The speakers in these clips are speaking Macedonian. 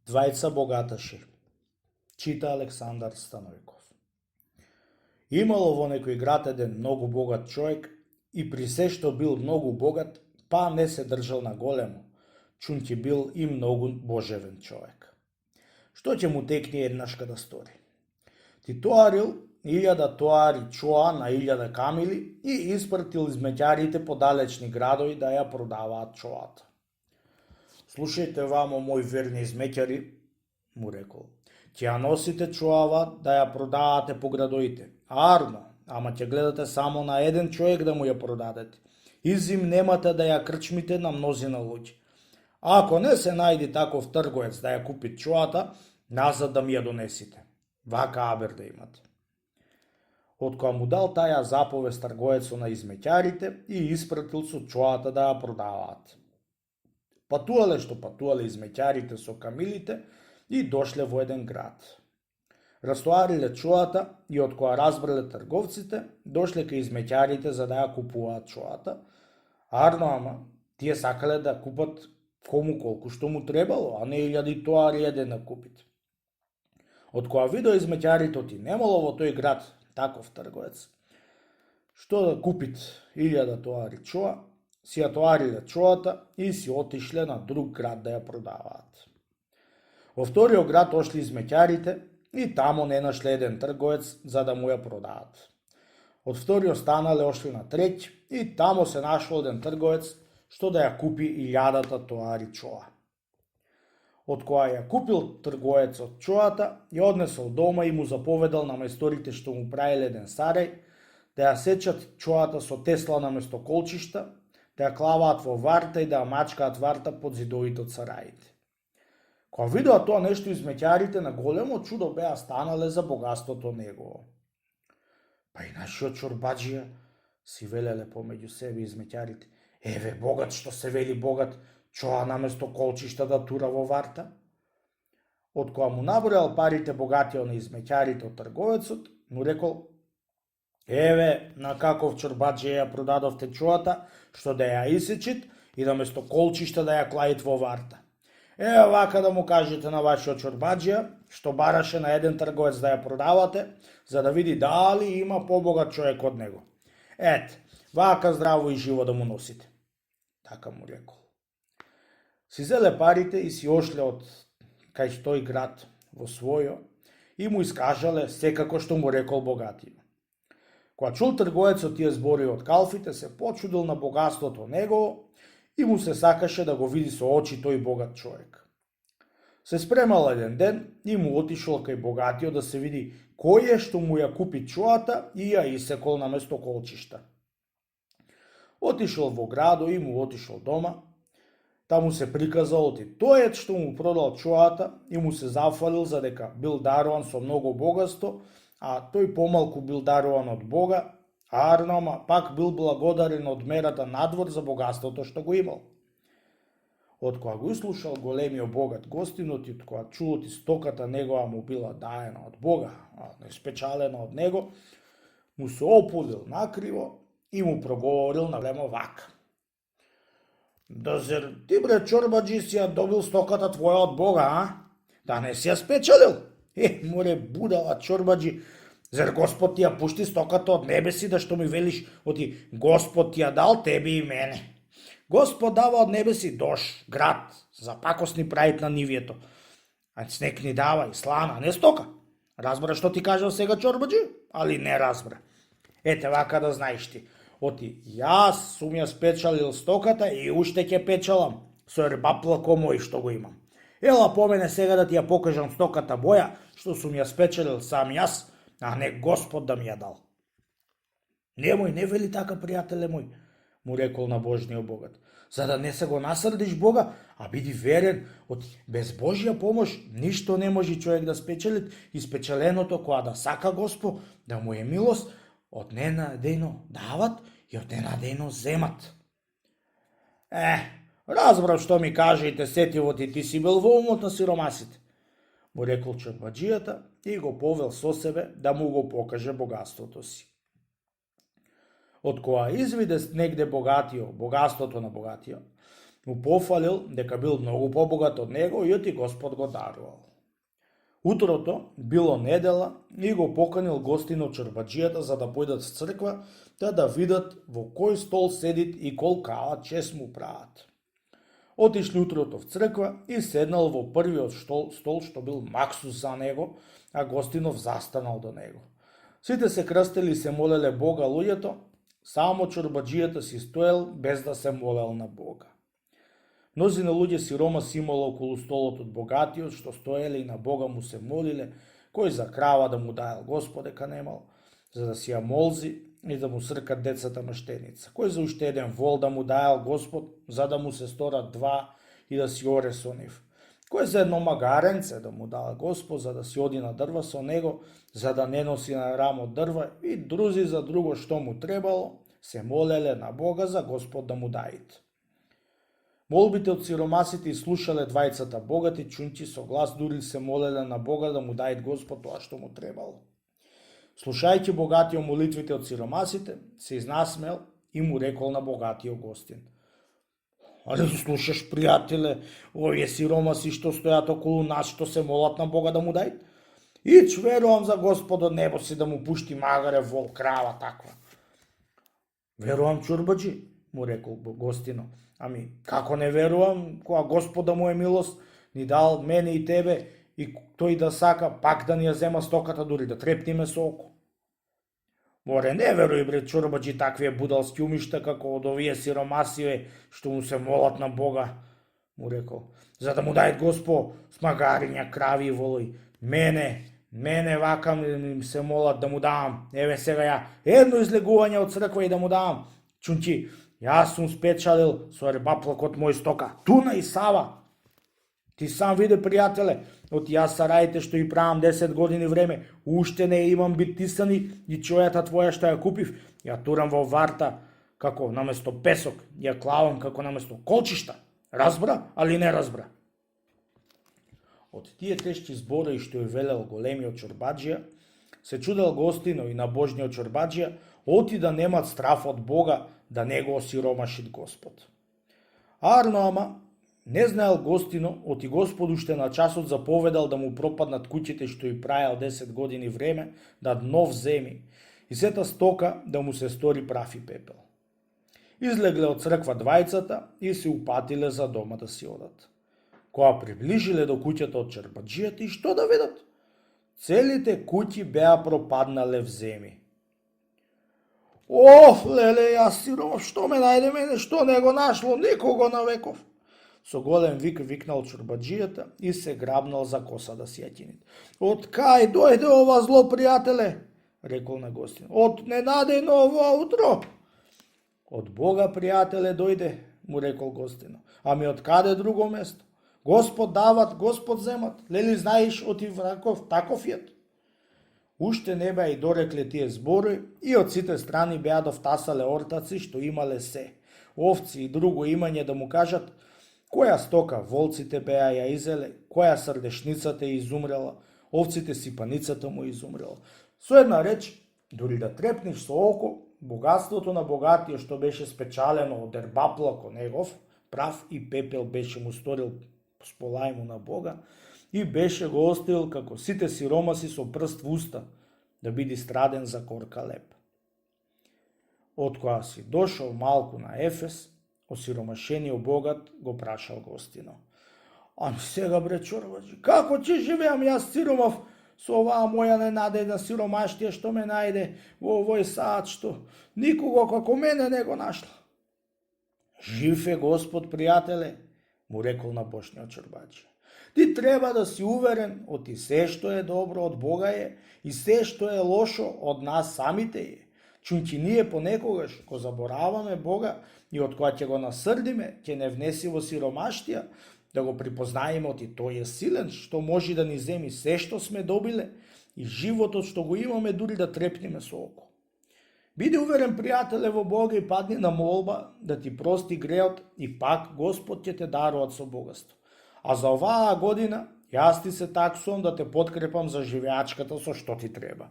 Двајца богаташи. Чита Александар Становиков. Имало во некој град еден многу богат човек и при се што бил многу богат, па не се држал на големо, чунќи бил и многу божевен човек. Што ќе му текне еднашка да стори? Ти тоарил 1000 тоари чоа на 1000 камили и испратил измеѓарите по далечни градови да ја продаваат чоата. Слушајте вамо, мои верни измеќари, му рекол. Ќе ја носите чоава да ја продавате по градоите. Арно, ама ќе гледате само на еден човек да му ја продадете. Изим немате да ја крчмите на мнозина луѓе. Ако не се најди таков трговец да ја купи чоата, назад да ми ја донесите. Вака абер да имате. Откоја му дал таја заповест трговецот на измеќарите и испратил со чоата да ја продаваат. Патувале што патувале измеќарите со камилите и дошле во еден град. Растоариле чоата и од која разбрале трговците, дошле кај измеќарите за да ја купуваат чоата. Арно, ама, тие сакале да купат кому колку што му требало, а не 1000 тоари еден да купите. Од која видео измеќарите оти немало во тој град таков трговец, што да купит 1000 тоари чоа, си ја тоариле чоата и си отишле на друг град да ја продаваат. Во вториот град ошли измеќарите и тамо не нашле еден трговец за да му ја продаат. Од вториот станале ошли на треќ и тамо се нашол еден трговец што да ја купи 1000 тоари чоа. Од која ја купил трговецот чоата, ја однесол дома и му заповедал на мајсторите што му правиле еден сарај, да ја сечат чоата со тесла наместо колчишта, да ја клаваат во варта и да ја мачкаат варта под зидовите од сараите. Кога видоа тоа нешто измеќарите на големо чудо беа станале за богатството негово. Па и нашиот чорбаџија, си велеле помеѓу себе измеќарите, еве богат што се вели богат, чоа наместо колчишта да тура во варта. Од која му набројал парите богатиот на измеќарите од трговецот, му рекол, еве на каков чорбаџија ја продадовте чоата, што да ја исечит и наместо колчишта да ја клаит во варта. Еве вака да му кажете на вашиот чорбаџија, што бараше на еден трговец да ја продавате, за да види дали има побогат човек од него. Ете, вака здраво и живо да му носите. Така му рекол. Си зеле парите и си ошле од кај тој град во својо и му искажале секако што му рекол богатиот. Кога чул трговецот тие збори од калфите, се почудил на богатството негово и му се сакаше да го види со очи тој богат човек. Се спремал еден ден и му отишол кај богатиот да се види кој е што му ја купи чоата и ја исекол наместо колчишта. Отишол во градо и му отишол дома. Таму се приказал оти тојот што му продал чоата и му се зафалил за дека бил даруван со многу богатство, а тој помалку бил даруван од Бога, а Арнома пак бил благодарен од мерата надвор за богатството што го имал. Од која го услушал големиот богат гостинот и од која чул оти стоката негова му била даена од Бога, а не спечалена од него, му се опудил накриво и му проговорил на големо вака. Да зер ти бре чорбаџи си ја добил стоката твоја од Бога, а? Да не си ја спечалил? Море будала чорбаџи, зер Господ ти ја пушти стоката од небеси, да што ми велиш оти Господ ти ја дал тебе и мене. Господ дава од небеси дош, град, за пакосни правит на нивието. А снег ни дава и слана, не стока. Разбра што ти кажал сега чорбаџи? Али не разбра. Ете вака да знаеш ти. Оти, јас сум ја спечалил стоката и уште ќе печалам со ербаплако мој што го имам. Ела по мене сега да ти ја покажам стоката боја што сум ја спечалил сам јас, а не Господ да ми ја дал. Немој, не вели така, пријателе мој, му рекол на Божниот богат, за да не се го насрдиш Бога, а биди верен, оти без Божја помош ништо не може човек да спечели и спечеленото која да сака Господ, да му е милост, од ненадејно дават и од ненадејно земат. Разбрав што ми кажете, сетивот и ти си бил во умот на сиромасите, му рекол чорбаџијата и го повел со себе да му го покаже богатството си. Од која извиде негде богатството на богатиот, му пофалил дека бил многу побогат од него и оти Господ го дарувал. Утрото било недела и го поканил гостино чорбаджијата за да појдат в црква, да видат во кој стол седит и колкава чест му прават. Отишли утрото в црква и седнал во првиот стол што бил максус за него, а гостинов застанал до него. Сите се крстели и се молеле Бога луѓето, само чорбаджијата си стоел без да се молел на Бога. Мнозина луѓе сиромаси имало околу столот од богатиот, што стоеле и на Бога му се молиле, кој за крава да му даел Господ дека немал, за да си ја молзи и да му сркат децата мештеница, кој за уште еден вол да му даел Господ, за да му се сторат два и да си оре со нив, кој за едно магаренце да му даел Господ, за да си оди на дрва со него, за да не носи на рамо дрва, и друзи за друго што му требало, се молеле на Бога за Господ да му дајат. Молбите од сиромасите слушале двајцата богати чунчи, со глас дури се молеле на Бога да му дајат Господ тоа што му требало. Слушајќи богатиот молитвите од сиромасите, се изнасмел и му рекол на богатиот гостин: "Али слушаш, пријателе, овие сиромаси што стојат околу нас, што се молат на Бога да му дајат? Ич верувам за Господ од небоси да му пушти магаре, вол, крава таква." "Верувам, чорбаджи," му рекол гостино. "Ами, како не верувам, кога Господа му е милост, ни дал мене и тебе, и тој да сака пак да ни ја зема стоката, дури да трепниме со око." "Море, не веруј, бре, чорбаджи, таквие будалски умишта како од овие сиромасиве што му се молат на Бога," му рекол, "за да му дајат Госпо с магариња, крави и волои. Мене вака ми се молат да му давам. Еве сега ја едно излегување од црква и да му давам. Чунчи, јас сум спечалил со рибаплакот мој стока, туна и Сава. Ти сам види, пријателе, од јас сараите што и правам 10 години време, уште не имам битисани и чојата твоја што ја купив, ја турам во варта како наместо песок, ја клавам како наместо колчишта. Разбра, али не разбра?" Од тие тешки зборови што ја велел големиот чорбаджија, се чудел гостино и набожниот чорбаджија, оти да немат страф од Бога, да не го осиромашит Господ. Арно ама, не знаел гостино, оти Господ уште на часот заповедал да му пропаднат куќите што и праел 10 години време, да нов земи, и сета стока да му се стори прав и пепел. Излегле од црква двајцата и се упатиле за дома да си одат. Кога приближиле до куќата од чорбаджијата, и што да видат? Целите куќи беа пропаднале в земи. "Ох, леле, јас сиромав, што ме најде мене, што не го нашло никого на веков?" Со голем вик викнал чорбаджијата и се грабнал за коса да си ја кинит. "Од кај дојде ова зло, пријателе?" рекол на гостин. "Од ненадејно ово утро." "Од Бога, пријателе, дојде," му рекол гостино. "Ами од каде друго место? Господ дават, Господ земат. Лели знаеш оти враков таков јет?" Уште не беа и дорекле тие збори и од сите страни беа довтасале ортаци што имале се, овци и друго имање да му кажат која стока волците беа ја изеле, која срдешницата ја изумрела, овците сипаницата му изумрела. Со една реч, дури да трепнеш со око, богатството на богатиот што беше спечалено од ербаплако негов, прав и пепел беше му сторил сполајмо на Бога и беше го оставил како сите сиромаси со прст в уста, да биде страден за корка леп. Од кога си дошол малку на Ефес, осиромашениот богат го прашал гостино: "Ами сега, бре, чорбаджи, како ќе живеам јас сиромав со оваа моја ненадејна сиромаштија што ме најде во овој саат што никого како мене не го нашла?" "Жив е Господ, пријателе," му рекол на бошниот чорбаджи. "Ти треба да си уверен, оти се што е добро од Бога е и се што е лошо од нас самите е. Чунки ние понекогаш го забораваме Бога и од кога ќе го насрдиме, ќе не внеси во сиромаштија, да го припознаеме оти тој е силен, што може да ни земи се што сме добиле и животот што го имаме, дури да трепнеме со око. Биди уверен, пријателе, во Бога и падни на молба да ти прости греот и пак Господ ќе те даруват со богатство. А за оваа година јас ти се таксувам да те подкрепам за живеачката со што ти треба."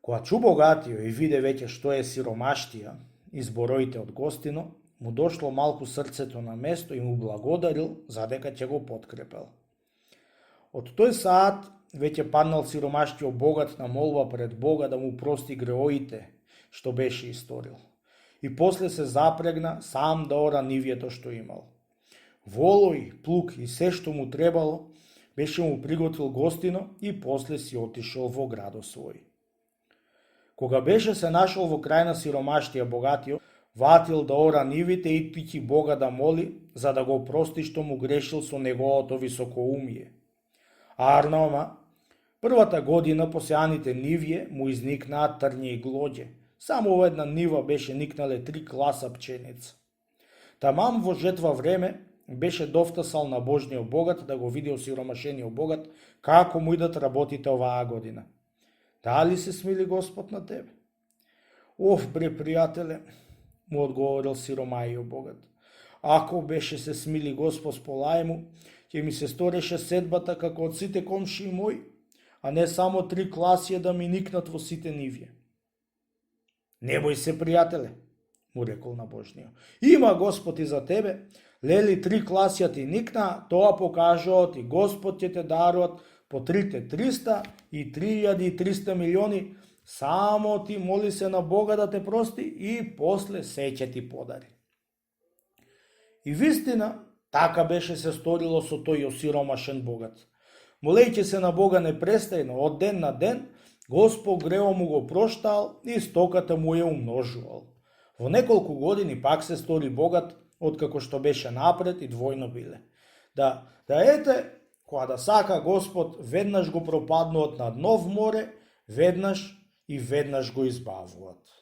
Кога чу богатиот и виде веќе што е сиромаштија и збороите од гостино, му дошло малку срцето на место и му благодарил за дека ќе го подкрепел. Од тој саат веќе паднал сиромаштиот богат на молба пред Бога да му прости греоите што беше историл. И после се запрегна сам да ора нивјето што имал. Волој, плуг и се што му требало, беше му приготвил гостино и после си отишол во градот свој. Кога беше се нашол во крај на сиромаштија богатиот, ватил да ора нивите и тики Бога да моли, за да го прости што му грешил со неговото високоумие. Арнома, првата година посеаните нивје му изникнаа трње и глоѓе. Само во една нива беше никнале 3 класа пченица. Тамам во жетва време беше довтасал на Божниот богат да го види осиромашениот богат како му идат работите оваа година. Дали се смили Господ на тебе? Оф, бре, пријателе, му одговорил сиромајиот богат. Ако беше се смили Господ сполај му, ќе ми се стореше седбата како од сите комшии мои, а не само 3 класија да ми никнат во сите нивје. Не бој се, пријателе, му рекол на Божниот. Има Господ и за тебе, лели 3 класија ти никна, тоа покажува ти Господ ќе те даруват по 300 и 3300 милиони, само ти моли се на Бога да те прости и после се ќе ти подари. И вистина, така беше се сторило со тој осиромашен богат. Молејќи се на Бога непрестајно од ден на ден, Господ грео му го проштал и стоката му ја умножувал. Во неколку години пак се стори богат, откако што беше напред и двојно биле. Да ете, кога да сака Господ, веднаш го пропаднуват на дно в море, веднаш го избавуваат.